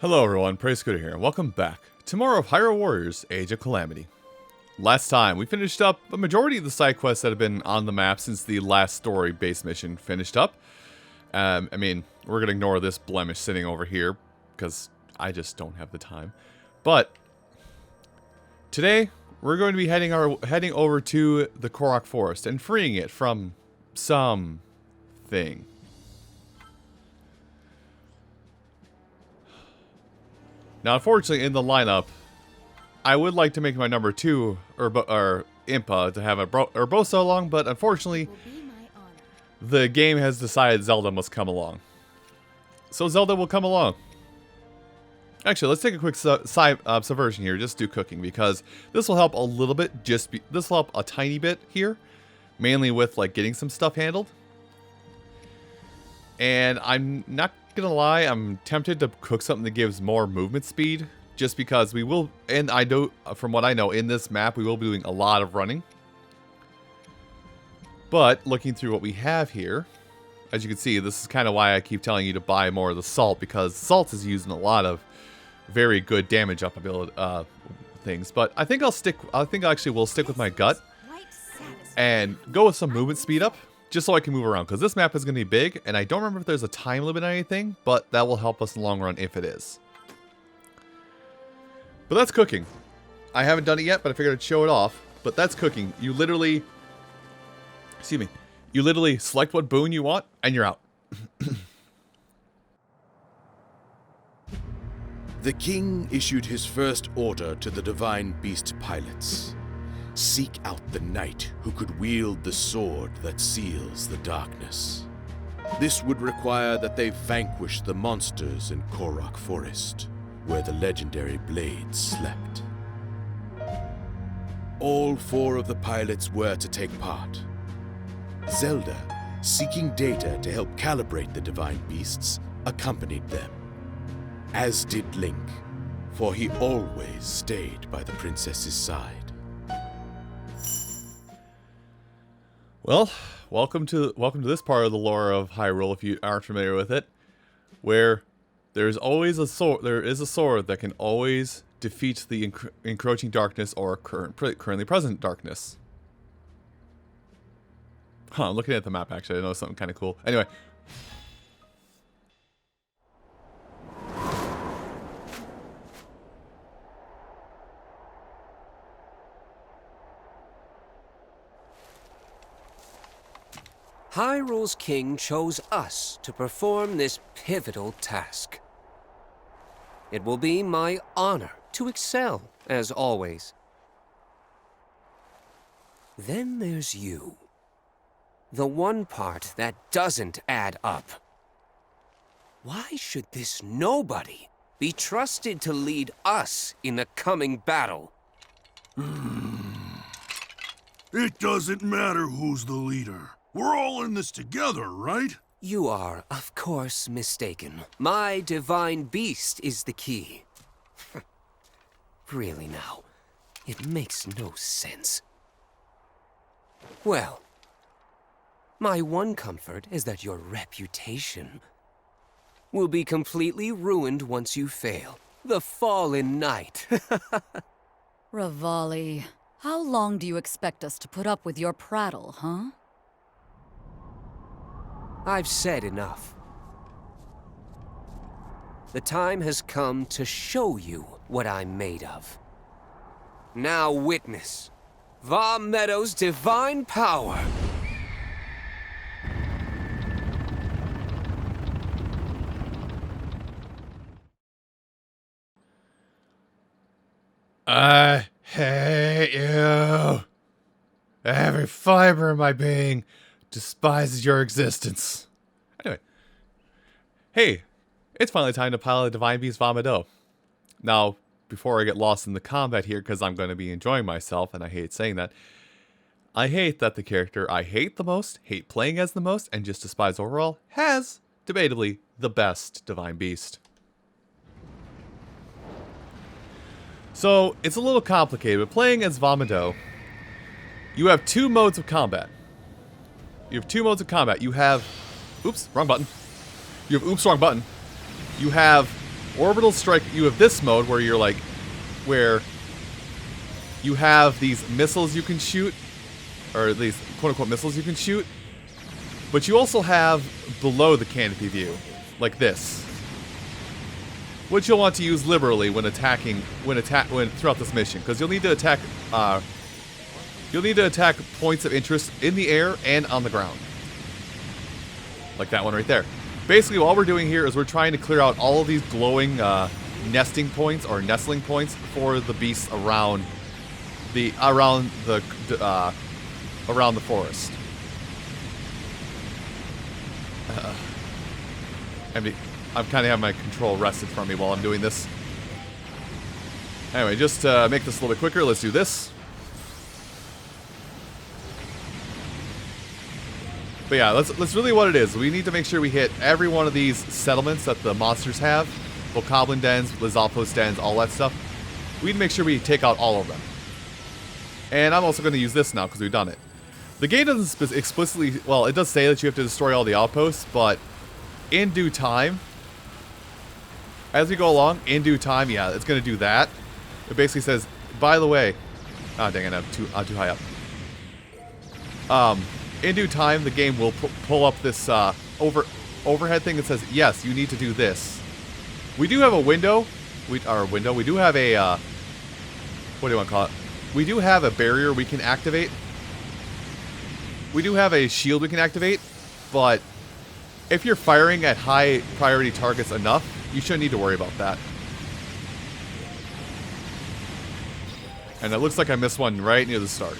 Hello everyone, PraseScooter here, and welcome back to more of Hyrule Warriors Age of Calamity. Last time, we finished up a majority of the side quests that have been on the map since the last story-based mission finished up. I mean, we're going to ignore this blemish sitting over here, because I just don't have the time. But, today, we're going to be heading over to the Korok Forest and freeing it from something. Now, unfortunately, in the lineup, I would like to make my number 2, or Impa, to have a Urbosa along, but unfortunately, the game has decided Zelda must come along. So Zelda will come along. Actually, let's take a quick subversion here, just do cooking, because this will help a little bit, this will help a tiny bit here, mainly with, like, getting some stuff handled. And I'm not gonna lie, I'm tempted to cook something that gives more movement speed, just because we will, and I know, from what I know, in this map, we will be doing a lot of running. But, looking through what we have here, as you can see, this is kind of why I keep telling you to buy more of the salt, because salt is used in a lot of very good damage up ability, things. But I think I actually will stick with my gut, and go with some movement speed up, just so I can move around, because this map is going to be big, and I don't remember if there's a time limit on anything, but that will help us in the long run if it is. But that's cooking. I haven't done it yet, but I figured I'd show it off. But that's cooking. You literally, you literally select what boon you want, and you're out. The king issued his first order to the divine beast pilots. Seek out the knight who could wield the sword that seals the darkness. This would require that they vanquish the monsters in Korok Forest, where the legendary blade slept. All 4 of the pilots were to take part. Zelda, seeking data to help calibrate the divine beasts, accompanied them. As did Link, for he always stayed by the princess's side. Well, welcome to this part of the lore of Hyrule, if you aren't familiar with it, where there's always a sword. There is a sword that can always defeat the encroaching darkness or currently present darkness. Huh, I'm looking at the map actually. I know something kind of cool. Anyway. Hyrule's king chose us to perform this pivotal task. It will be my honor to excel, as always. Then there's you. The one part that doesn't add up. Why should this nobody be trusted to lead us in the coming battle? It doesn't matter who's the leader. We're all in this together, right? You are, of course, mistaken. My divine beast is the key. Really now, it makes no sense. Well, my one comfort is that your reputation will be completely ruined once you fail. The fallen knight. Revali, how long do you expect us to put up with your prattle, huh? I've said enough. The time has come to show you what I'm made of. Now witness Medoh's divine power. I hate you. Every fiber of my being despises your existence. Anyway. Hey, it's finally time to pilot Divine Beast Medoh. Now, before I get lost in the combat here, because I'm going to be enjoying myself, and I hate saying that, I hate that the character I hate the most, hate playing as the most, and just despise overall, has, debatably, the best Divine Beast. So, it's a little complicated, but playing as Medoh, you have 2 modes of combat. You have 2 modes of combat. You have... Oops, wrong button. You have... Oops, wrong button. You have Orbital Strike, you have this mode where you're like, where you have these missiles you can shoot, or these quote-unquote missiles you can shoot, but you also have below the canopy view, like this, which you'll want to use liberally when attacking, when throughout this mission, because you'll need to attack points of interest in the air and on the ground, like that one right there. Basically, what we're doing here is we're trying to clear out all of these glowing nesting points or nestling points for the beasts around the forest. I'm kind of having my control wrested from me while I'm doing this. Anyway, just to make this a little bit quicker, let's do this. But yeah, that's really what it is. We need to make sure we hit every one of these settlements that the monsters have. Bokoblin dens, Lizalfos dens, all that stuff. We need to make sure we take out all of them. And I'm also going to use this now because we've done it. The game doesn't explicitly... Well, it does say that you have to destroy all the outposts, but in due time, as we go along, in due time, yeah, it's going to do that. It basically says, by the way... Oh, dang it, I'm too high up. In due time, the game will pull up this overhead thing that says, yes, you need to do this. We do have a window. We do have a... what do you want to call it? We do have a barrier we can activate. We do have a shield we can activate, but if you're firing at high priority targets enough, you shouldn't need to worry about that. And it looks like I missed one right near the start.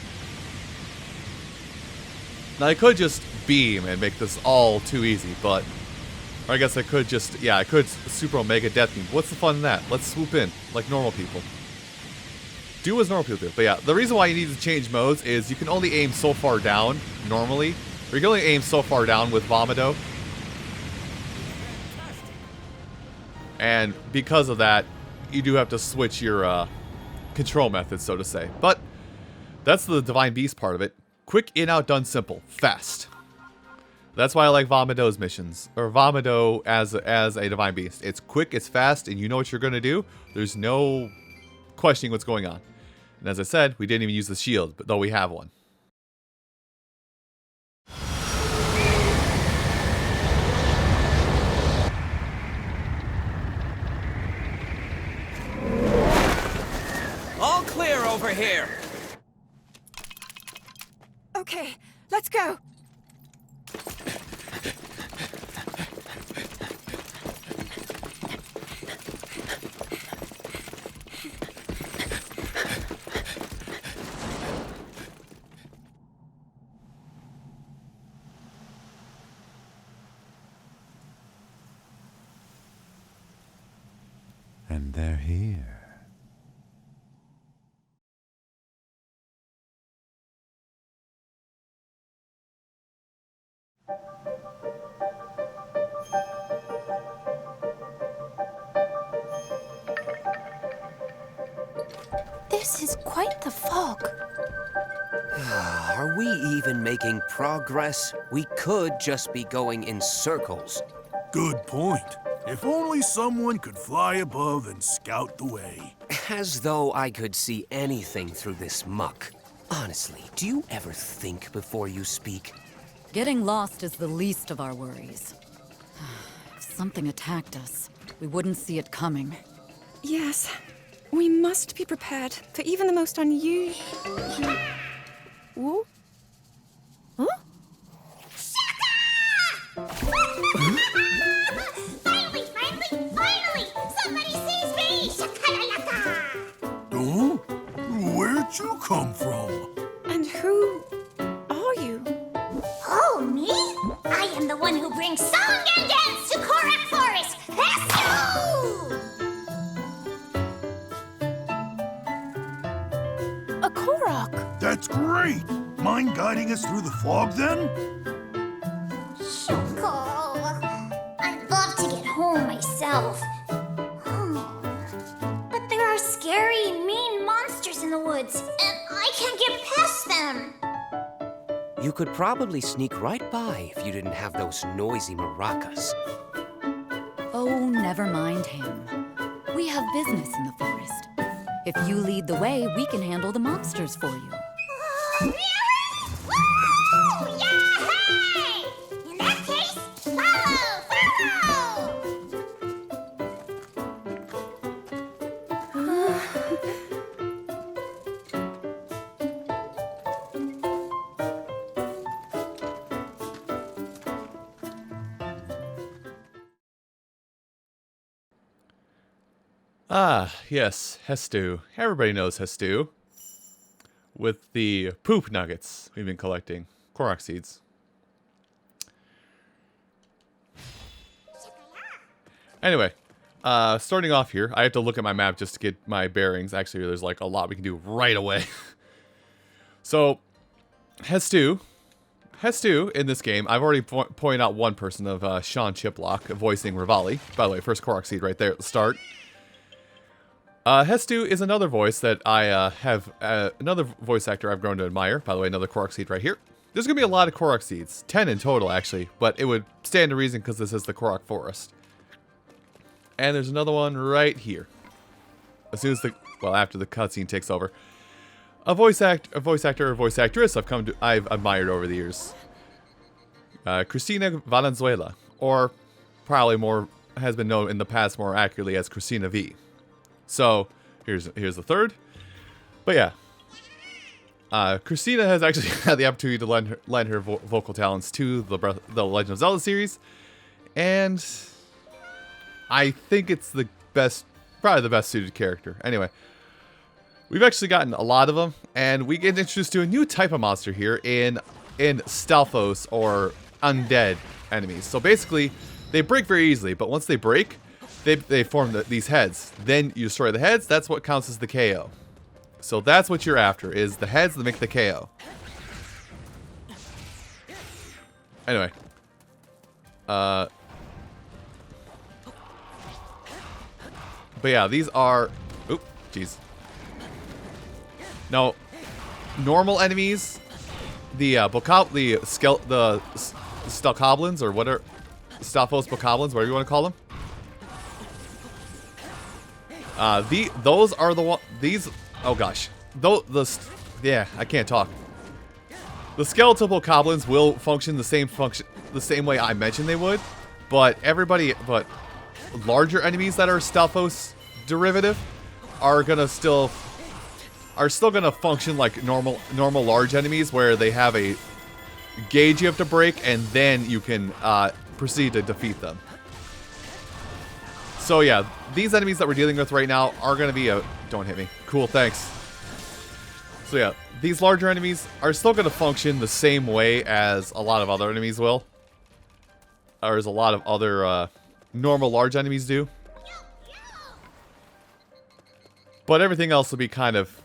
Now I could just beam and make this all too easy, but... Or I guess I could just... Yeah, I could Super Omega Death Beam. What's the fun in that? Let's swoop in, like normal people. Do as normal people do. But yeah, the reason why you need to change modes is you can only aim so far down, normally. Or you can only aim so far down with Medoh. And because of that, you do have to switch your control methods, so to say. But that's the Divine Beast part of it. Quick, in, out, done, simple. Fast. That's why I like Medoh's missions. Or Medoh as a Divine Beast. It's quick, it's fast, and you know what you're going to do. There's no questioning what's going on. And as I said, we didn't even use the shield, but though we have one. All clear over here. Okay, let's go. And they're here. This is quite the fog. Are we even making progress? We could just be going in circles. Good point. If only someone could fly above and scout the way. As though I could see anything through this muck. Honestly, do you ever think before you speak? Getting lost is the least of our worries. If something attacked us, we wouldn't see it coming. Yes, we must be prepared for even the most unusual... Whoa? Huh? Finally! Somebody sees me! Shakalaka! Oh? Where'd you come from? And who are you? Oh, me? I am the one who brings song and dance to Korok Forest! Let's go! A Korok! That's great! Mind guiding us through the fog, then? Shoko. I'd love to get home myself. But there are scary, mean monsters in the woods, and I can't get past them. You could probably sneak right by if you didn't have those noisy maracas. Oh, never mind him. We have business in the forest. If you lead the way, we can handle the monsters for you. Woo! Yay! In that case, follow! Ah, yes, Hestu. Everybody knows Hestu. With the poop nuggets we've been collecting. Korok Seeds. Anyway, starting off here, I have to look at my map just to get my bearings. Actually, there's like a lot we can do right away. So, Hestu in this game, I've already pointed out one person of Sean Chiplock voicing Rivali. By the way, first Korok Seed right there at the start. Hestu is another voice that I have, another voice actor I've grown to admire. By the way, another Korok Seed right here. There's going to be a lot of Korok Seeds. 10 in total, actually. But it would stand to reason because this is the Korok Forest. And there's another one right here. As soon as after the cutscene takes over. A voice actor or voice actress I've admired over the years. Cristina Valenzuela. Or probably has been known in the past more accurately as Cristina V. So, here's the third. But yeah. Christina has actually had the opportunity to lend her vocal talents to the Legend of Zelda series. And I think it's probably the best suited character. Anyway, we've actually gotten a lot of them. And we get introduced to a new type of monster here in Stalfos or undead enemies. So basically, they break very easily. But once they break, they form these heads. Then you destroy the heads. That's what counts as the KO. So that's what you're after, is the heads that make the KO. Anyway. But yeah, these are... Oop, jeez. Now, normal enemies, the Stalkoblins, or whatever, Stalfos Bokoblins, whatever you want to call them. Those are the one. These. Oh gosh. Yeah, I can't talk. The skeletal Bokoblins will function the same way I mentioned they would, but larger enemies that are Stalfos derivative are still gonna function like normal large enemies, where they have a gauge you have to break, and then you can proceed to defeat them. So yeah, these enemies that we're dealing with right now are going to be don't hit me. Cool, thanks. So yeah, these larger enemies are still going to function the same way as a lot of other enemies will. Or as a lot of other normal large enemies do. But everything else will be kind of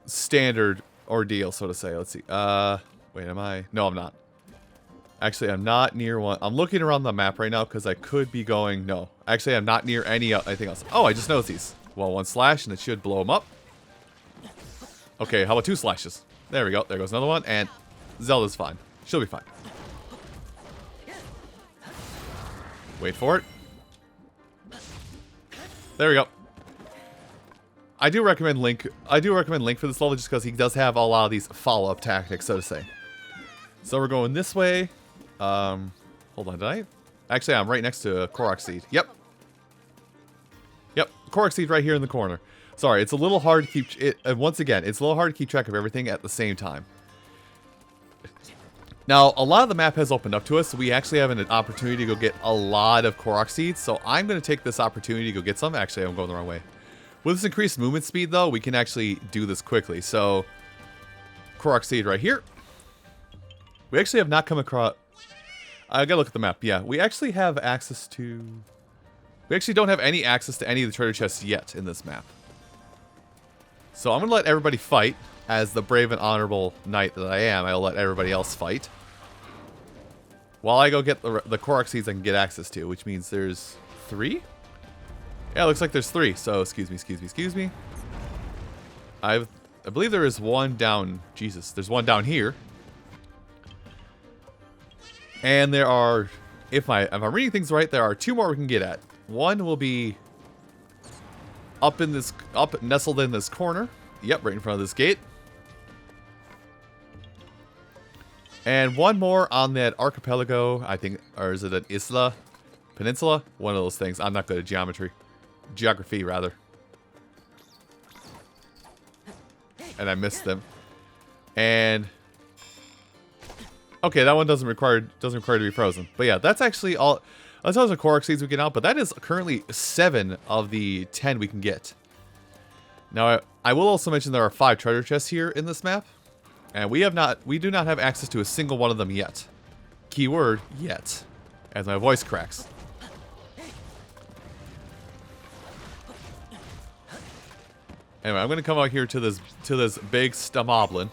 standard ordeal, so to say. Let's see. Wait, am I? No, I'm not. Actually, I'm not near one. I'm looking around the map right now because I could be going... No. Actually, I'm not near anything else. Oh, I just noticed these. Well, one slash and it should blow them up. Okay, how about 2 slashes? There we go. There goes another one. And Zelda's fine. She'll be fine. Wait for it. There we go. I do recommend Link for this level just because he does have a lot of these follow-up tactics, so to say. So we're going this way. Hold on, Actually, I'm right next to Korok Seed. Yep, Korok Seed right here in the corner. Sorry, it's a little hard to keep... once again, it's a little hard to keep track of everything at the same time. Now, a lot of the map has opened up to us, so we actually have an opportunity to go get a lot of Korok Seeds. So I'm going to take this opportunity to go get some. Actually, I'm going the wrong way. With this increased movement speed, though, we can actually do this quickly. So, Korok Seed right here. We actually have not come across... I gotta look at the map. Yeah, we actually have access to... We actually don't have any access to any of the treasure chests yet in this map. So I'm gonna let everybody fight. As the brave and honorable knight that I am, I'll let everybody else fight. While I go get the Korok Seeds I can get access to, which means there's 3? Yeah, it looks like there's 3. So, excuse me. I believe there is one down... Jesus, there's one down here. And there are, if I'm reading things right, there are 2 more we can get at. One will be up nestled in this corner. Yep, right in front of this gate. And one more on that archipelago, I think, or is it an isla? Peninsula? One of those things. I'm not good at geography, rather. And I missed them. And okay, that one doesn't require to be frozen. But yeah, that's actually all. That's all the Korok Seeds we get out, but that is currently 7 of the 10 we can get. Now, I will also mention there are 5 treasure chests here in this map, and we do not have access to a single one of them yet. Keyword yet, as my voice cracks. Anyway, I'm going to come out here to this big Stamoblin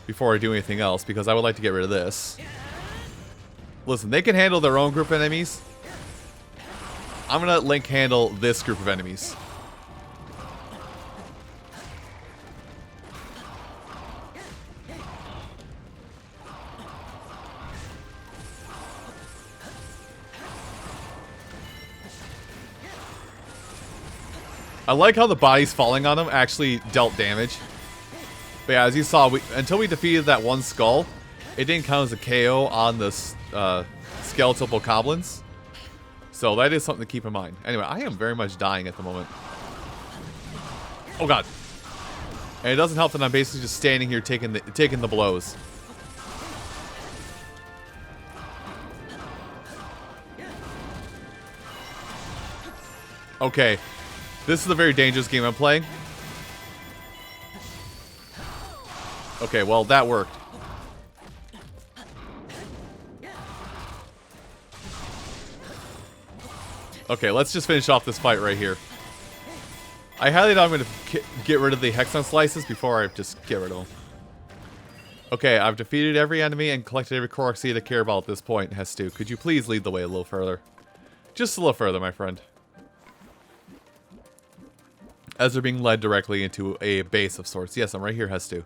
before I do anything else, because I would like to get rid of this. Listen, they can handle their own group of enemies. I'm going to let Link handle this group of enemies. I like how the bodies falling on him actually dealt damage. But yeah, as you saw, until we defeated that one skull, it didn't count as a KO on the skeletal bokoblins. So that is something to keep in mind. Anyway, I am very much dying at the moment. Oh god. And it doesn't help that I'm basically just standing here taking the blows. Okay. This is a very dangerous game I'm playing. Okay, well, that worked. Okay, let's just finish off this fight right here. I highly doubt I'm going to get rid of the Hexon Slices before I just get rid of them. Okay, I've defeated every enemy and collected every Korok Seed I care about at this point, Hestu. Could you please lead the way a little further? Just a little further, my friend. As they're being led directly into a base of sorts. Yes, I'm right here, Hestu.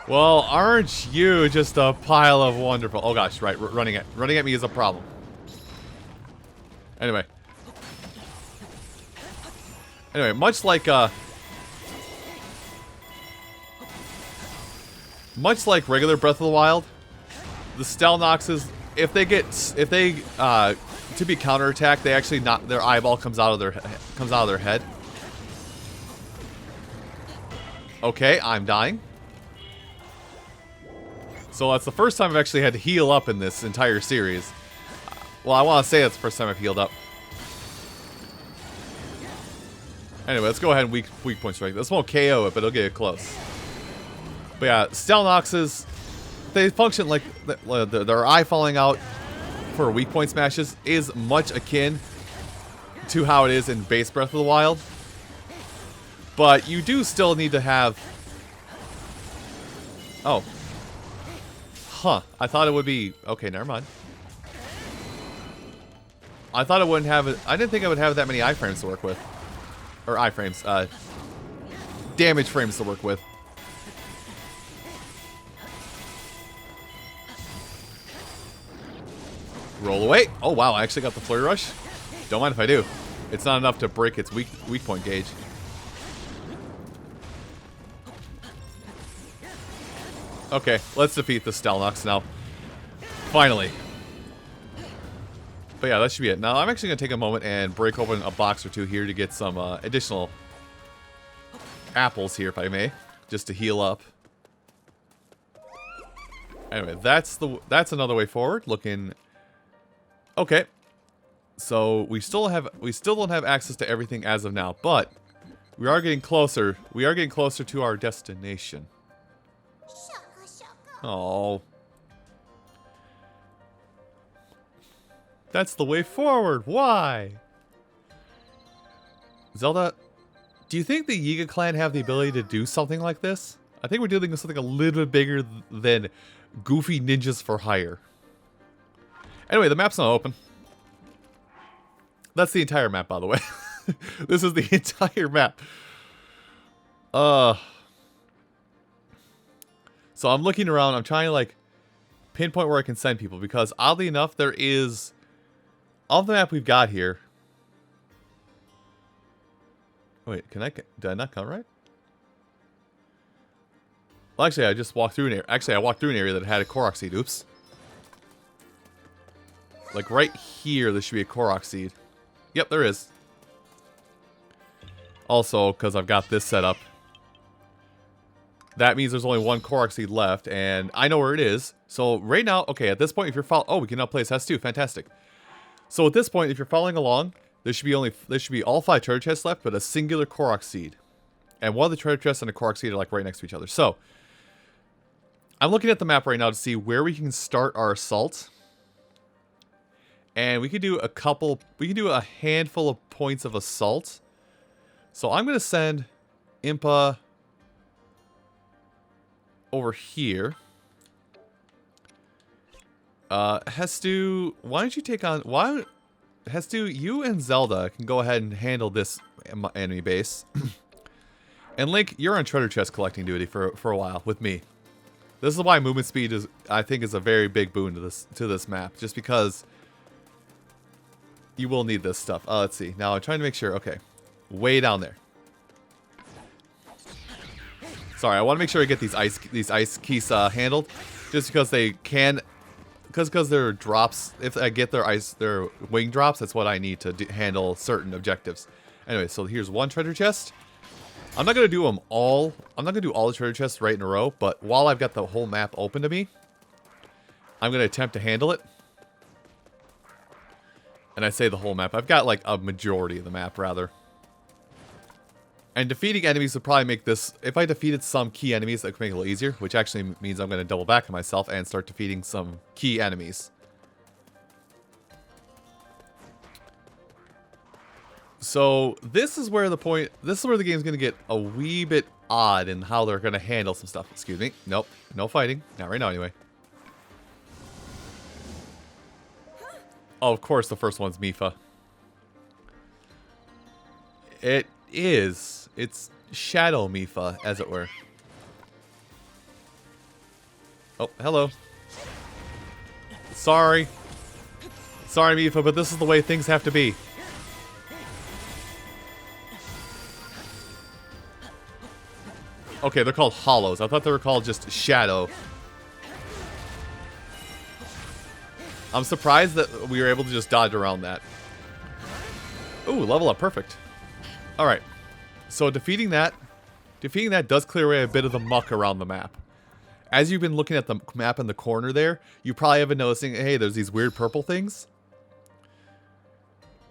Well, aren't you just a pile of wonderful... Oh gosh, right, running at me is a problem. Anyway, much like regular Breath of the Wild, the Stelnoxes, if they to be counterattacked, they actually their eyeball comes out of their head. Okay, I'm dying. So that's the first time I've actually had to heal up in this entire series. Well, I want to say that's the first time I've healed up. Anyway, let's go ahead and weak point strike. This won't KO it, but it'll get it close. But yeah, Stelnoxes, they function like their eye falling out for weak point smashes is much akin to how it is in base Breath of the Wild. But you do still need to have... Oh. Huh. I thought it would be... Okay, never mind. I thought it wouldn't have... I didn't think I would have that many iframes to work with. Or iframes. Damage frames to work with. Roll away. Oh, wow. I actually got the Flurry Rush. Don't mind if I do. It's not enough to break its weak point gauge. Okay, let's defeat the Stelnox now. Finally. But yeah, that should be it. Now, I'm actually going to take a moment and break open a box or two here to get some additional apples here, if I may. Just to heal up. Anyway, that's another way forward. Looking... Okay. So, we still don't have access to everything as of now, but we are getting closer. We are getting closer to our destination. Oh. That's the way forward. Why? Zelda, do you think the Yiga clan have the ability to do something like this? I think we're dealing with something a little bit bigger than goofy ninjas for hire. Anyway, the map's not open. That's the entire map, by the way. This is the entire map. So I'm looking around. I'm trying to, like, pinpoint where I can send people. Because, oddly enough, there is... Of the map we've got here... Wait, can I... Did I not come right? Well, actually, I just walked through an area. Actually, I walked through an area that had a Korok Seed. Oops. Like, right here, there should be a Korok Seed. Yep, there is. Also, because I've got this set up, that means there's only one Korok Seed left, and I know where it is. So, right now, okay, at this point, if you're following... Oh, we can now play as S2. Fantastic. So, at this point, if you're following along, there should be all 5 treasure chests left, but a singular Korok Seed. And one of the treasure chests and a Korok Seed are, like, right next to each other. So, I'm looking at the map right now to see where we can start our assault. And we could do a handful of points of assault. So I'm going to send Impa over here. Hestu, why don't you take on... Hestu, you and Zelda can go ahead and handle this enemy base. And Link, you're on treasure chest collecting duty for a while with me. This is why movement speed is, I think, is a very big boon to this map. Just because... You will need this stuff. Let's see. Now I'm trying to make sure. Okay. Way down there. Sorry, I want to make sure I get these ice keys handled. Just because they can... Because they're drops. If I get their wing drops, that's what I need to handle certain objectives. Anyway, so here's one treasure chest. I'm not going to do them all. I'm not going to do all the treasure chests right in a row. But while I've got the whole map open to me, I'm going to attempt to handle it. And I say the whole map. I've got, like, a majority of the map, rather. And defeating enemies would probably make this... If I defeated some key enemies, that could make it a little easier. Which actually means I'm going to double back on myself and start defeating some key enemies. So, this is where the point... This is where the game's going to get a wee bit odd in how they're going to handle some stuff. Excuse me. Nope. No fighting. Not right now, anyway. Oh, of course, the first one's Mipha. It is. It's Shadow Mipha, as it were. Oh, hello. Sorry. Sorry, Mipha, but this is the way things have to be. Okay, they're called Hollows. I thought they were called just Shadow. I'm surprised that we were able to just dodge around that. Ooh, level up. Perfect. Alright. So defeating that does clear away a bit of the muck around the map. As you've been looking at the map in the corner there, you probably have been noticing, hey, there's these weird purple things.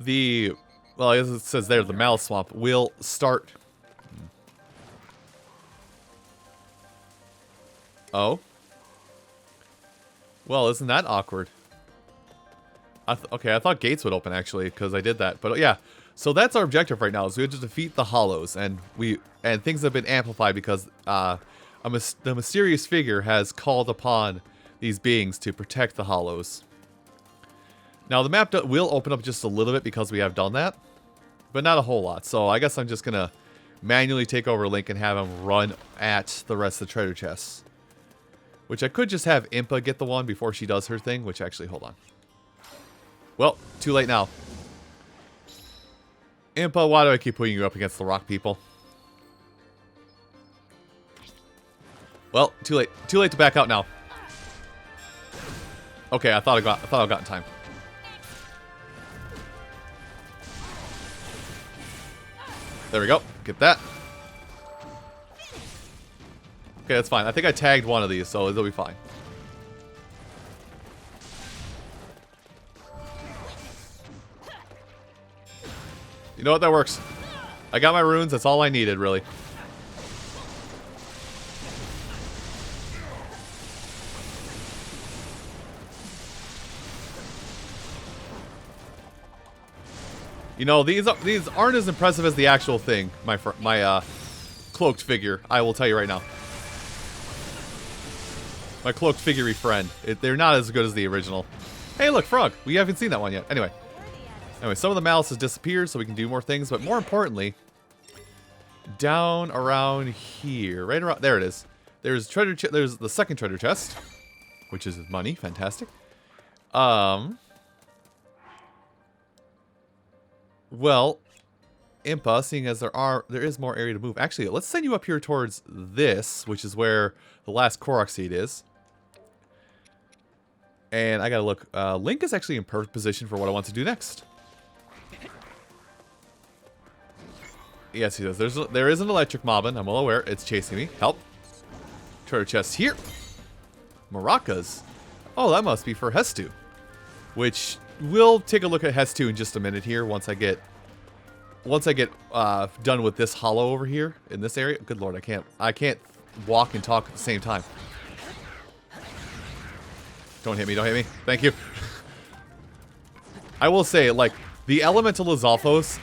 Well, as it says there, the Mal Swamp will start... Oh? Well, isn't that awkward? Okay, I thought gates would open, actually, because I did that. But yeah, so that's our objective right now, is we have to defeat the Hollows. And things have been amplified because the mysterious figure has called upon these beings to protect the Hollows. Now, the map will open up just a little bit because we have done that, but not a whole lot. So I guess I'm just going to manually take over Link and have him run at the rest of the treasure chests. Which I could just have Impa get the one before she does her thing, which actually, hold on. Well, too late now. Impa, why do I keep putting you up against the rock people? Well, too late. Too late to back out now. Okay, I thought I got in time. There we go. Get that. Okay, that's fine. I think I tagged one of these, so it'll be fine. You know what? That works. I got my runes. That's all I needed, really. You know, these aren't as impressive as the actual thing, my cloaked figure. I will tell you right now. My cloaked figurey friend. They're not as good as the original. Hey, look, frog. We haven't seen that one yet. Anyway, some of the malice has disappeared, so we can do more things. But more importantly, down around here, right around there it is. There's treasure. There's the second treasure chest, which is money. Fantastic. Well, Impa, seeing as there is more area to move. Actually, let's send you up here towards this, which is where the last Korok Seed is. And I gotta look. Link is actually in perfect position for what I want to do next. Yes, he does. There is an electric mobbin. I'm well aware. It's chasing me. Help. Treasure chest here. Maracas. Oh, that must be for Hestu. Which we'll take a look at Hestu in just a minute here once I get done with this hollow over here in this area. Good lord, I can't walk and talk at the same time. Don't hit me, don't hit me. Thank you. I will say, like, the elemental Lizalfos,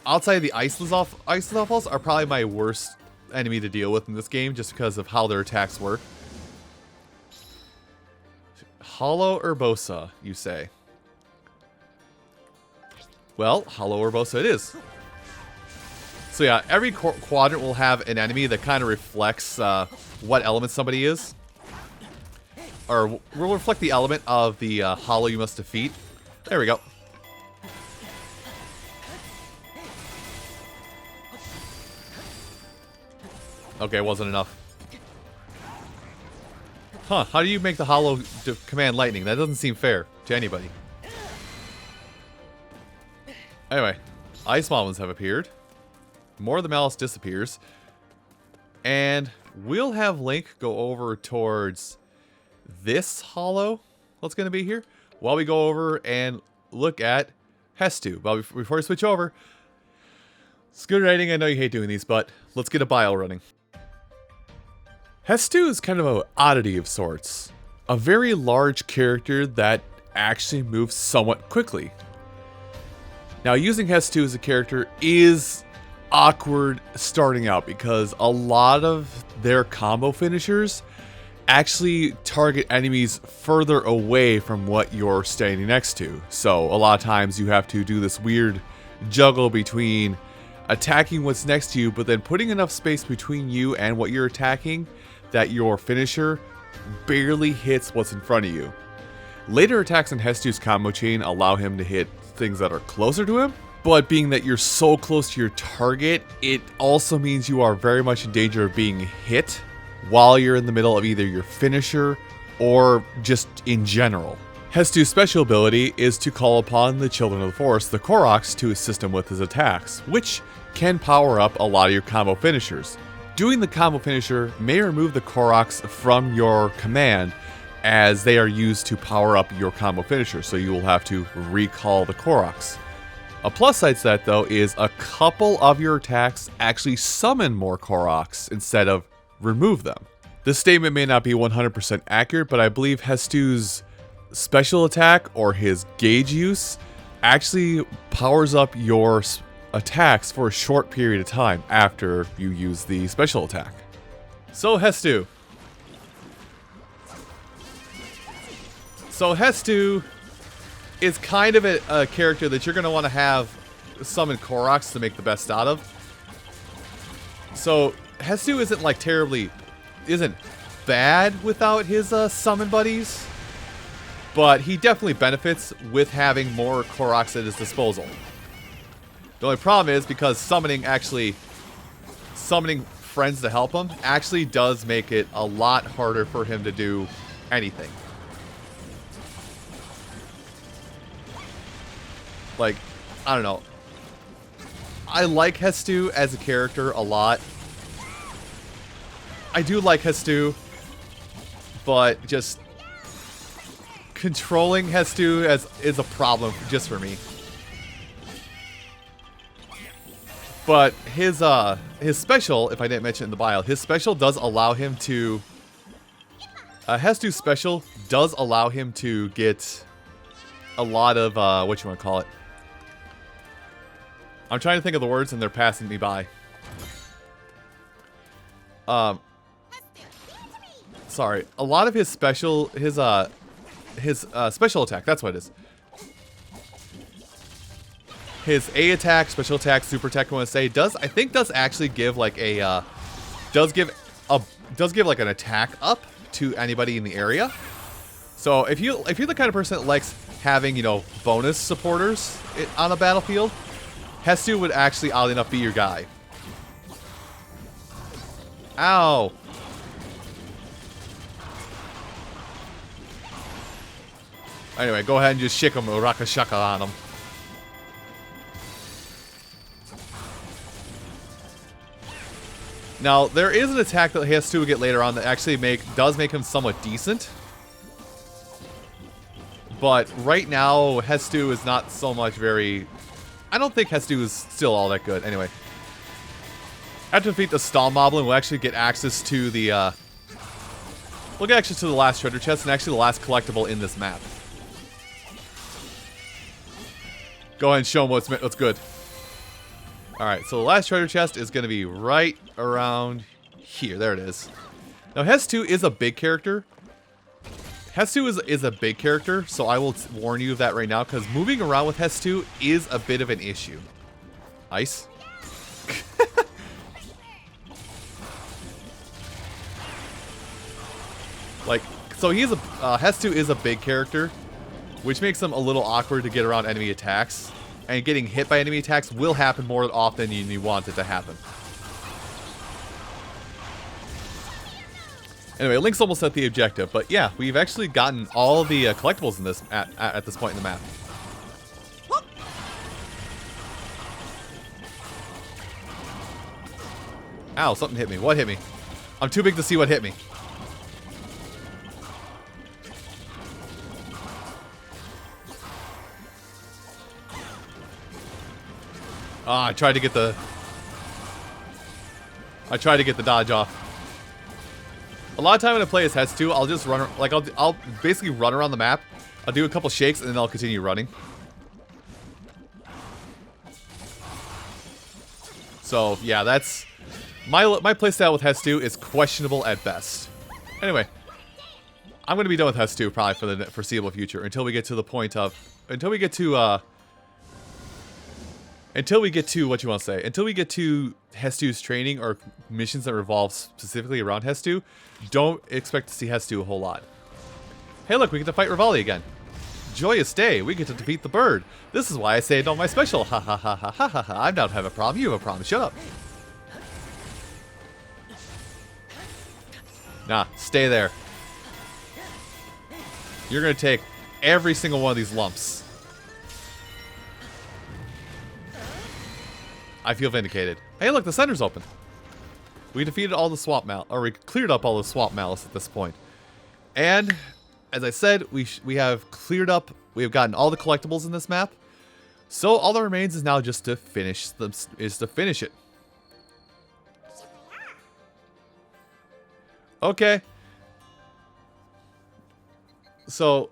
outside of the ice Lizalfos, are probably my worst enemy to deal with in this game, just because of how their attacks work. Hollow Urbosa, you say? Well, Hollow Urbosa it is. So yeah, every quadrant will have an enemy that kind of reflects what element somebody is. Or will reflect the element of the hollow you must defeat. There we go. Okay, wasn't enough. Huh, how do you make the hollow command lightning? That doesn't seem fair to anybody. Anyway, ice moblins have appeared. More of the malice disappears. And we'll have Link go over towards this hollow that's going to be here, while we go over and look at Hestu. But before we switch over, Scooter Writing, I know you hate doing these, but let's get a bio running. Hestu is kind of an oddity of sorts. A very large character that actually moves somewhat quickly. Now, using Hestu as a character is awkward starting out because a lot of their combo finishers actually target enemies further away from what you're standing next to. So a lot of times you have to do this weird juggle between attacking what's next to you, but then putting enough space between you and what you're attacking that your finisher barely hits what's in front of you. Later attacks in Hestu's combo chain allow him to hit things that are closer to him, but being that you're so close to your target, it also means you are very much in danger of being hit while you're in the middle of either your finisher or just in general. Hestu's special ability is to call upon the Children of the Forest, the Koroks, to assist him with his attacks, which can power up a lot of your combo finishers. Doing the combo finisher may remove the Koroks from your command, as they are used to power up your combo finisher, so you will have to recall the Koroks. A plus side to that, though, is a couple of your attacks actually summon more Koroks instead of remove them. This statement may not be 100% accurate, but I believe Hestu's special attack, or his gauge use, actually powers up your attacks for a short period of time after you use the special attack. So Hestu. Is kind of a character that you're going to want to have summon Koroks to make the best out of. So Hestu isn't like isn't bad without his summon buddies, but he definitely benefits with having more Koroks at his disposal. The only problem is because summoning friends to help him actually does make it a lot harder for him to do anything. Like, I don't know. I like Hestu as a character a lot. I do like Hestu, but just controlling Hestu is a problem just for me. But his special, if I didn't mention it in the bio, his special does allow him to... Hestu's special does allow him to get a lot of, what you want to call it? I'm trying to think of the words and they're passing me by. sorry, a lot of his special attack, that's what it is. His A attack, special attack, super attack, I want to say, I think does actually give like a does give like an attack up to anybody in the area. So if you're the kind of person that likes having, you know, bonus supporters on the battlefield, Hestu would actually, oddly enough, be your guy. Ow. Anyway, go ahead and just shick him, Uraka Shaka on him. Now, there is an attack that Hestu will get later on that actually does make him somewhat decent. But right now, Hestu is not so much very... I don't think Hestu is still all that good. Anyway. After defeat the Stall Moblin, we'll actually get access to the... we'll get access to the last treasure chest and actually the last collectible in this map. Go ahead and show them what's good. Alright, so the last treasure chest is going to be right around here. There it is. Now, Hestu is a big character. Hestu is a big character, so I will warn you of that right now, because moving around with Hestu is a bit of an issue. Ice? Like, so Hestu is a big character, which makes him a little awkward to get around enemy attacks. And getting hit by enemy attacks will happen more often than you want it to happen. Anyway, Link's almost at the objective, but yeah, we've actually gotten all the collectibles in this at this point in the map. Ow, something hit me. What hit me? I'm too big to see what hit me. Ah, I tried to get the dodge off. A lot of time when I play as Hestu, I'll just run, like I'll basically run around the map. I'll do a couple shakes and then I'll continue running. So yeah, that's my playstyle with Hestu is questionable at best. Anyway, I'm gonna be done with Hestu probably for the foreseeable future until we get to the point of until we get to what you want to say. Until we get to Hestu's training or missions that revolve specifically around Hestu, don't expect to see Hestu a whole lot. Hey look, we get to fight Rivali again. Joyous day, we get to defeat the bird. This is why I saved all my special. Ha ha ha ha ha ha ha. I don't have a problem, you have a problem. Shut up. Nah, stay there. You're gonna take every single one of these lumps. I feel vindicated. Hey, look, the center's open. We defeated all the swamp malice, or we cleared up all the swamp malice at this point. And as I said, we have cleared up. We have gotten all the collectibles in this map. So all that remains is now just to finish it. Okay. So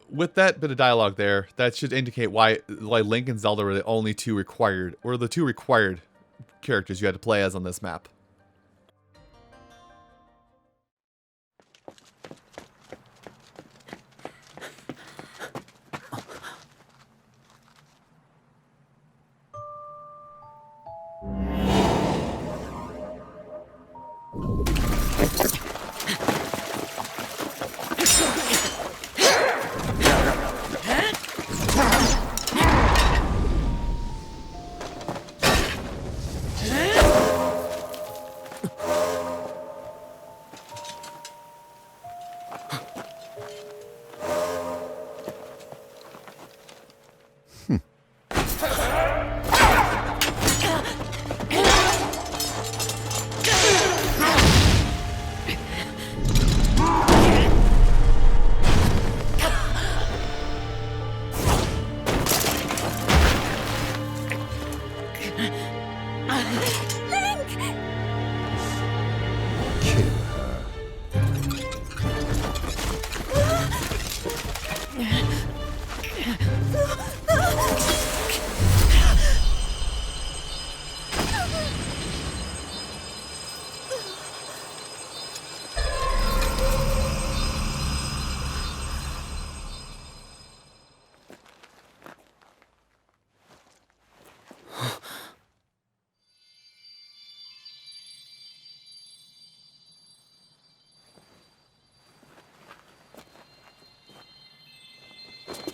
with that bit of dialogue there, that should indicate why Link and Zelda were the only two required characters you had to play as on this map.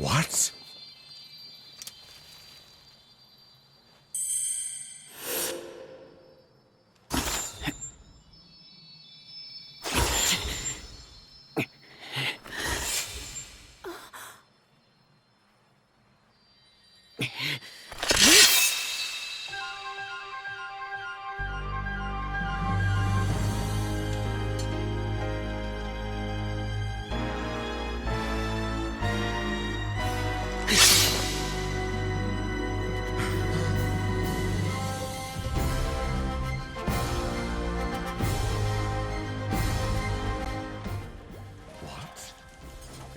What?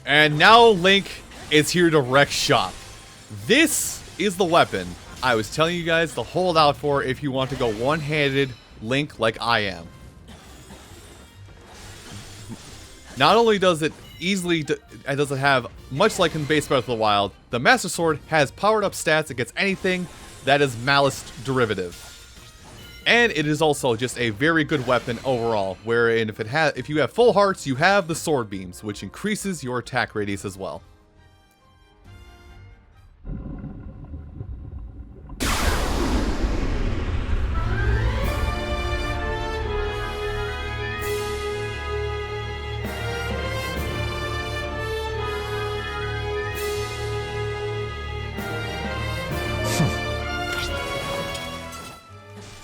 And now Link is here to wreck shop. This is the weapon I was telling you guys to hold out for if you want to go one-handed Link like I am. Not only does it does it have, much like in base Breath of the Wild, the Master Sword has powered up stats against anything that is Malice derivative. And it is also just a very good weapon overall, wherein if you have full hearts, you have the sword beams, which increases your attack radius as well.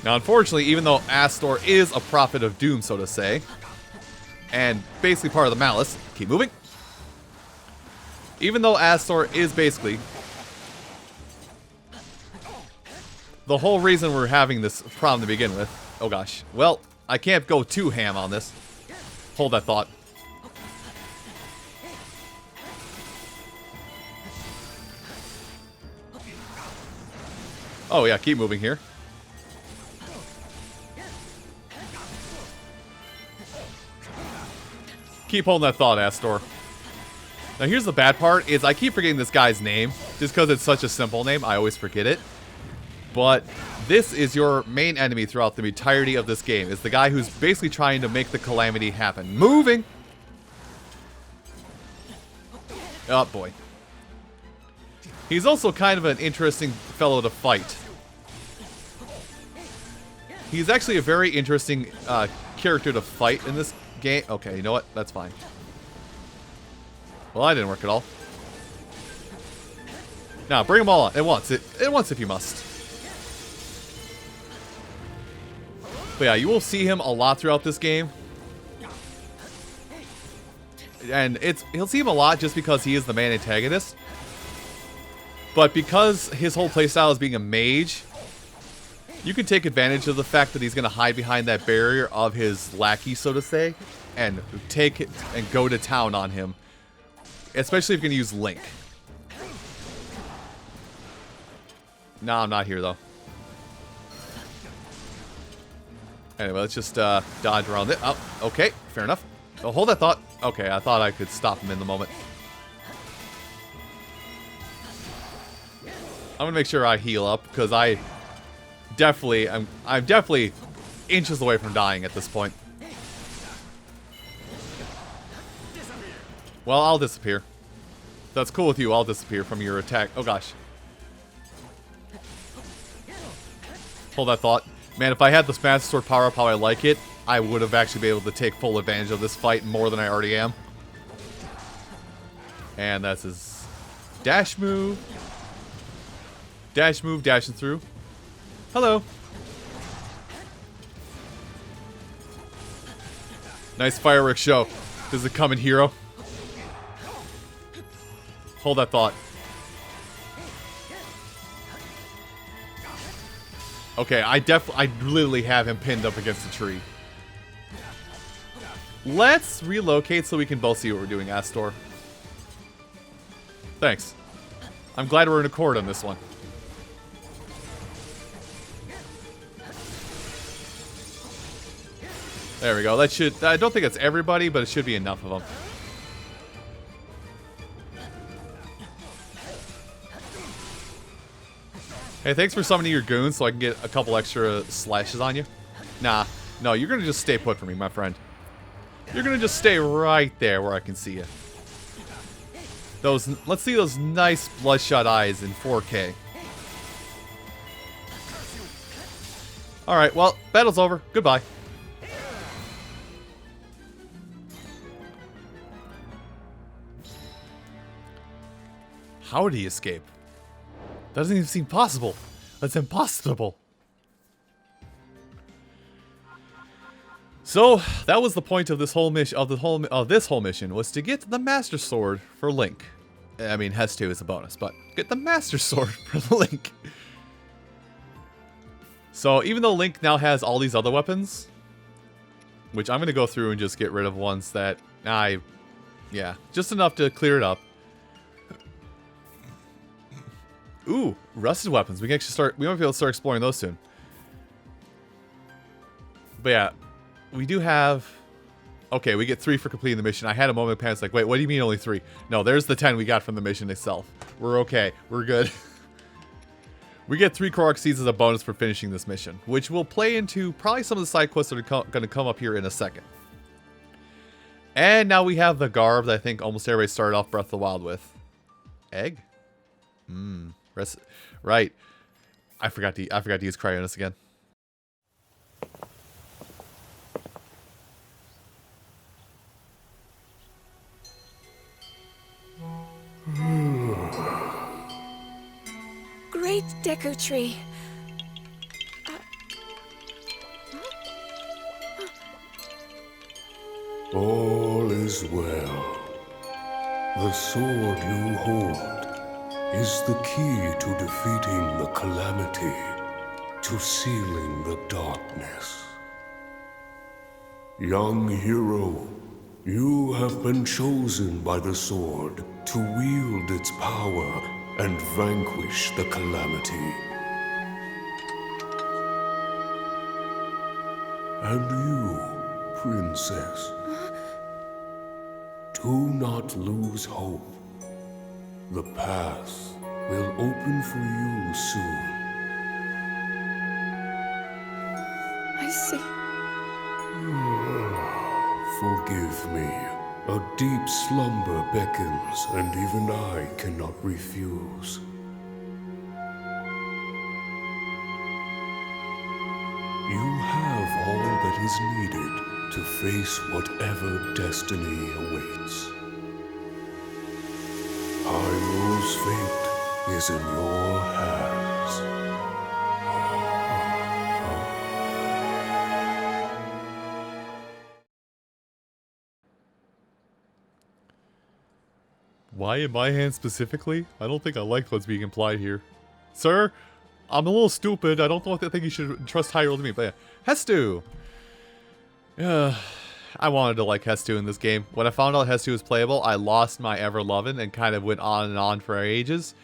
Now, unfortunately, even though Astor is a prophet of doom, so to say, and basically part of the Malice, keep moving. Even though Astor is basically the whole reason we're having this problem to begin with. Oh gosh. Well, I can't go too ham on this. Hold that thought. Oh yeah, keep moving here. Keep holding that thought, Astor. Now here's the bad part, is I keep forgetting this guy's name. Just because it's such a simple name, I always forget it. But this is your main enemy throughout the entirety of this game. It's the guy who's basically trying to make the Calamity happen. Moving! Oh boy. He's also kind of an interesting fellow to fight. He's actually a very interesting character to fight in this game. Okay, you know what? That's fine. Well, that didn't work at all. Now, bring them all on at once. At once if you must. But yeah, you will see him a lot throughout this game. And he'll see him a lot just because he is the main antagonist. But because his whole playstyle is being a mage, you can take advantage of the fact that he's going to hide behind that barrier of his lackey, so to say, and take it and go to town on him. Especially if you're going to use Link. No, I'm not here, though. Anyway, let's just dodge around it. Oh, okay, fair enough. Oh, hold that thought. Okay, I thought I could stop him in the moment. I'm going to make sure I heal up, because I'm definitely inches away from dying at this point. Well, I'll disappear. If that's cool with you, I'll disappear from your attack. Oh gosh. Hold that thought. Man, if I had the Master Sword power up how I like it, I would have actually been able to take full advantage of this fight more than I already am. And that's his dash move. Dash move, dashing through. Hello. Nice fireworks show. Does it come in hero? Hold that thought. Okay, I literally have him pinned up against a tree. Let's relocate so we can both see what we're doing, Astor. Thanks. I'm glad we're in accord on this one. There we go. That should... I don't think it's everybody, but it should be enough of them. Hey, thanks for summoning your goons so I can get a couple extra slashes on you. Nah. No, you're going to just stay put for me, my friend. You're going to just stay right there where I can see you. let's see those nice bloodshot eyes in 4K. Alright, well, battle's over. Goodbye. How did he escape? That doesn't even seem possible. That's impossible. So that was the point of this whole mission. This whole mission was to get the Master Sword for Link. I mean, Hestu is a bonus, but get the Master Sword for Link. So even though Link now has all these other weapons, which I'm gonna go through and just get rid of ones that yeah, just enough to clear it up. Ooh, rusted weapons. We can actually we might be able to start exploring those soon. But yeah, we do have... Okay, we get 3 for completing the mission. I had a moment of panic, like, wait, what do you mean only 3? No, there's the 10 we got from the mission itself. We're okay. We're good. We get 3 Korok Seeds as a bonus for finishing this mission, which will play into probably some of the side quests that are going to come up here in a second. And now we have the garb that I think almost everybody started off Breath of the Wild with. Egg? Right. I forgot to use Cryonis again. Great Deco Tree. All is well. The sword you hold is the key to defeating the Calamity, to sealing the darkness. Young hero, you have been chosen by the sword to wield its power and vanquish the Calamity. And you, Princess, do not lose hope. The path will open for you soon. I see. Forgive me. A deep slumber beckons, and even I cannot refuse. You have all that is needed to face whatever destiny awaits. Hyrule's fate is in your hands. Why in my hands specifically? I don't think I liked what's being implied here. Sir, I'm a little stupid. I don't know if I think you should trust Hyrule to me, but yeah. Hestu! I wanted to like Hestu in this game. When I found out Hestu was playable, I lost my ever-loving and kind of went on and on for ages.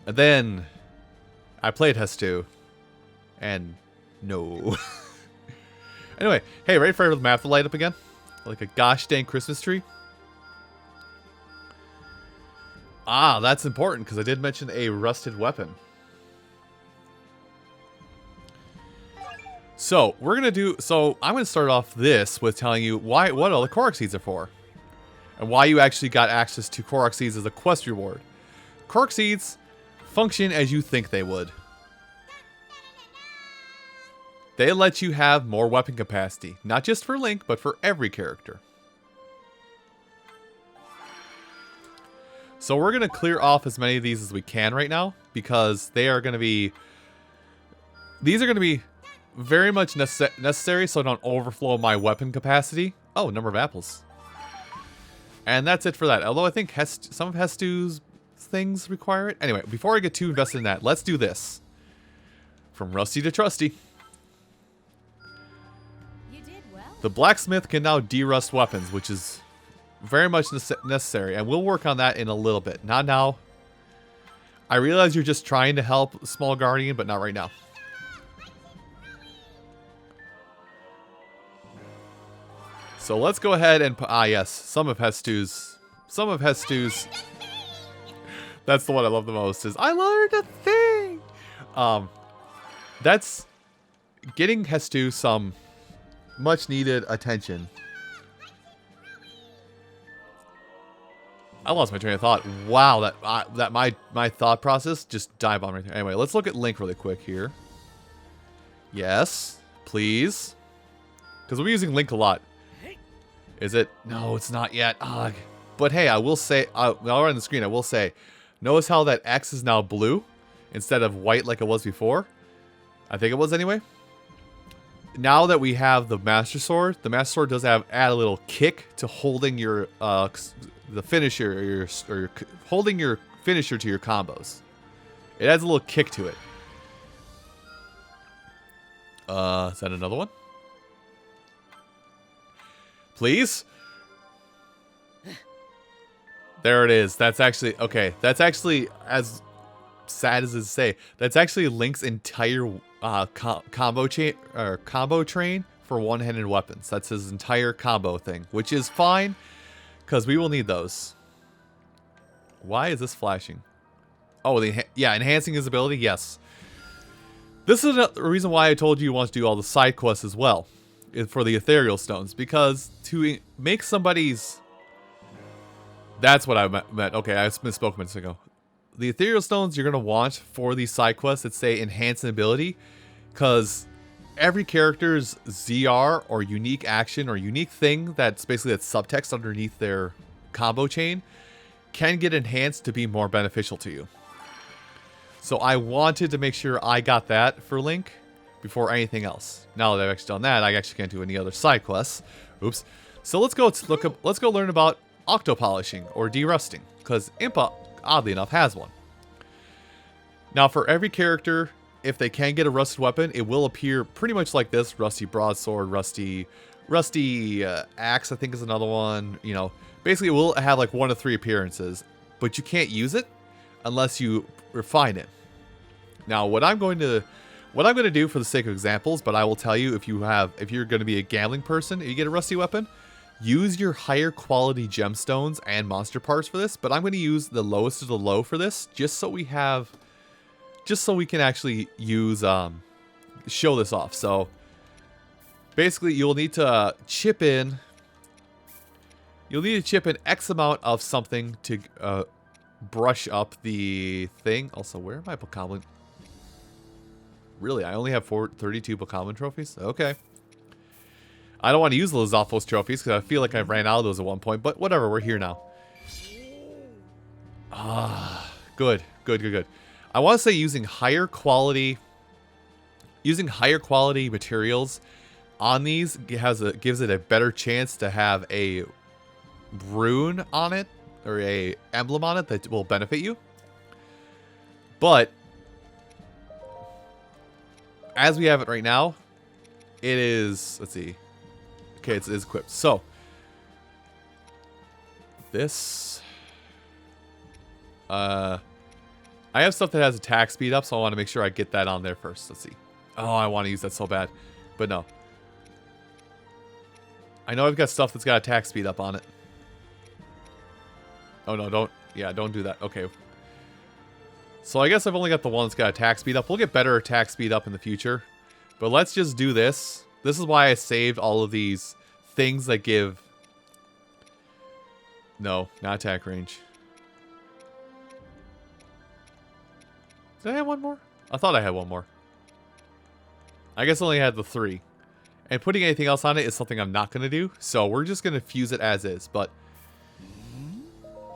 And then I played Hestu. And no. Anyway, hey, ready for the map to light up again? Like a gosh dang Christmas tree? Ah, that's important because I did mention a rusted weapon. So we're gonna do. So I'm gonna start off this with telling you what all the Korok Seeds are for, and why you actually got access to Korok Seeds as a quest reward. Korok Seeds function as you think they would. They let you have more weapon capacity, not just for Link, but for every character. So we're going to clear off as many of these as we can right now, because they are going to be... These are going to be very much necessary so I don't overflow my weapon capacity. Oh, number of apples. And that's it for that. Although I think some of Hestu's things require it. Anyway, before I get too invested in that, let's do this. From rusty to trusty. You did well. The blacksmith can now derust weapons, which is very much necessary, and we'll work on that in a little bit. Not now. I realize you're just trying to help Small Guardian, but not right now. So let's go ahead and yes, some of Hestu's. That's the one I love the most. Is I learned a thing. That's getting Hestu some much needed attention. I lost my train of thought. Wow, that my thought process just dive on right there. Anyway, let's look at Link really quick here. Yes, please. Because we're using Link a lot. Is it? No, it's not yet. Ugh. But hey, I will say, while we're on the screen, I will say, notice how that X is now blue instead of white like it was before? I think it was anyway. Now that we have the Master Sword does add a little kick to holding your the finisher or holding your finisher to your combos. It adds a little kick to it. Is that another one? Please? There it is. That's actually, okay. That's actually, as sad as it is to say, that's actually Link's entire combo train for one-handed weapons. That's his entire combo thing, which is fine, because we will need those. Why is this flashing? Oh, yeah, enhancing his ability, yes. This is the reason why I told you want to do all the side quests as well, for the ethereal stones, because to make somebody's... That's what I meant. Okay, I misspoke minutes ago. The ethereal stones you're going to want for these side quests that say enhance an ability, because every character's ZR or unique action or unique thing that's basically that subtext underneath their combo chain can get enhanced to be more beneficial to you. So I wanted to make sure I got that for Link before anything else. Now that I've actually done that, I actually can't do any other side quests. Oops. So let's go learn about octopolishing or derusting, because Impa, oddly enough, has one. Now for every character, if they can get a rusted weapon, it will appear pretty much like this: rusty broadsword, rusty axe, I think is another one. You know, basically it will have like 1 of 3 appearances, but you can't use it unless you refine it. Now what I'm going to do for the sake of examples, but I will tell you, if you're going to be a gambling person and you get a rusty weapon, use your higher quality gemstones and monster parts for this, but I'm going to use the lowest of the low for this, just so we can actually use, show this off. So basically you'll need to chip in X amount of something to brush up the thing. Also, where am I Bokoblin? Really, I only have 32 Bokoblin trophies? Okay. I don't want to use the Lizalfos trophies because I feel like I ran out of those at one point, but whatever, we're here now. Ah, good. I want to say using higher quality materials on these gives it a better chance to have a rune on it or a emblem on it that will benefit you. But as we have it right now, it is, let's see. Okay, it is equipped. So this I have stuff that has attack speed up, so I want to make sure I get that on there first. Let's see. Oh, I want to use that so bad. But no. I know I've got stuff that's got attack speed up on it. Oh no, don't do that. Okay. So I guess I've only got the one that's got attack speed up. We'll get better attack speed up in the future. But let's just do this. This is why I saved all of these things that give... No, not attack range. Did I have one more? I thought I had one more. I guess I only had the 3. And putting anything else on it is something I'm not going to do. So we're just going to fuse it as is. But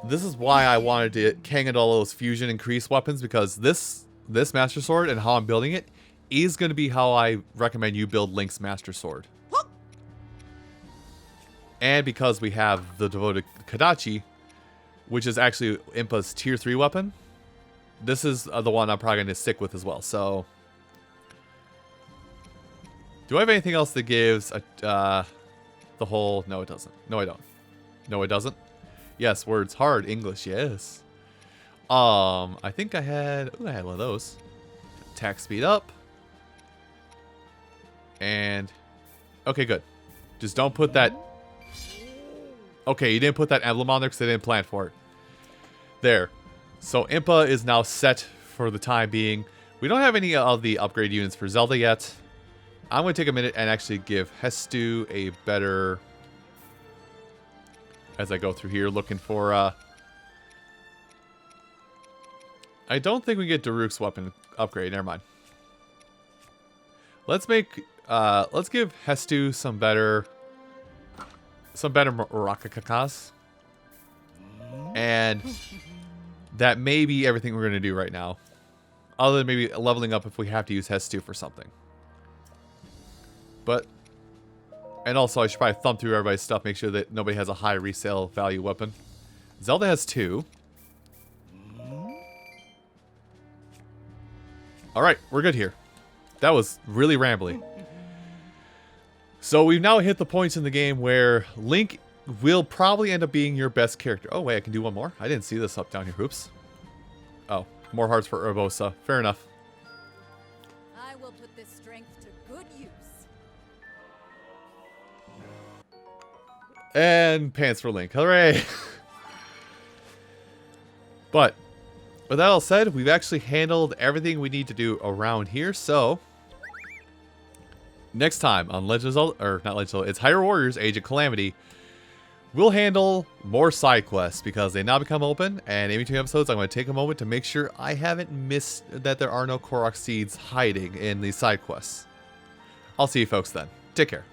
this is why I wanted to hang it all those fusion increase weapons. Because this Master Sword and how I'm building it is going to be how I recommend you build Link's Master Sword. And because we have the Devoted Kadachi, which is actually Impa's tier 3 weapon, this is the one I'm probably going to stick with as well. So, do I have anything else that gives the whole... No, it doesn't. No, I don't. No, it doesn't. Yes, words hard. English, yes. I think I had... Ooh, I had one of those. Attack speed up. And... Okay, good. Just don't put that... Okay, you didn't put that emblem on there because I didn't plan for it. There. So Impa is now set for the time being. We don't have any of the upgrade units for Zelda yet. I'm going to take a minute and actually give Hestu a better... As I go through here looking for I don't think we get Daruk's weapon upgrade. Never mind. Let's make, let's give Hestu some better Maracacas. And that may be everything we're going to do right now. Other than maybe leveling up if we have to use Hestu for something. But, and also I should probably thumb through everybody's stuff, make sure that nobody has a high resale value weapon. Zelda has 2. Alright, we're good here. That was really rambly. So we've now hit the points in the game where Link will probably end up being your best character. Oh wait, I can do one more? I didn't see this up down here. Oops. Oh, more hearts for Urbosa. Fair enough. I will put this strength to good use. And pants for Link. Hooray! But with that all said, we've actually handled everything we need to do around here. So next time on Legend of Zelda, or not Legend of Zelda, it's Hyrule Warriors: Age of Calamity. We'll handle more side quests because they now become open, and in between episodes, I'm going to take a moment to make sure I haven't missed that there are no Korok Seeds hiding in these side quests. I'll see you folks then. Take care.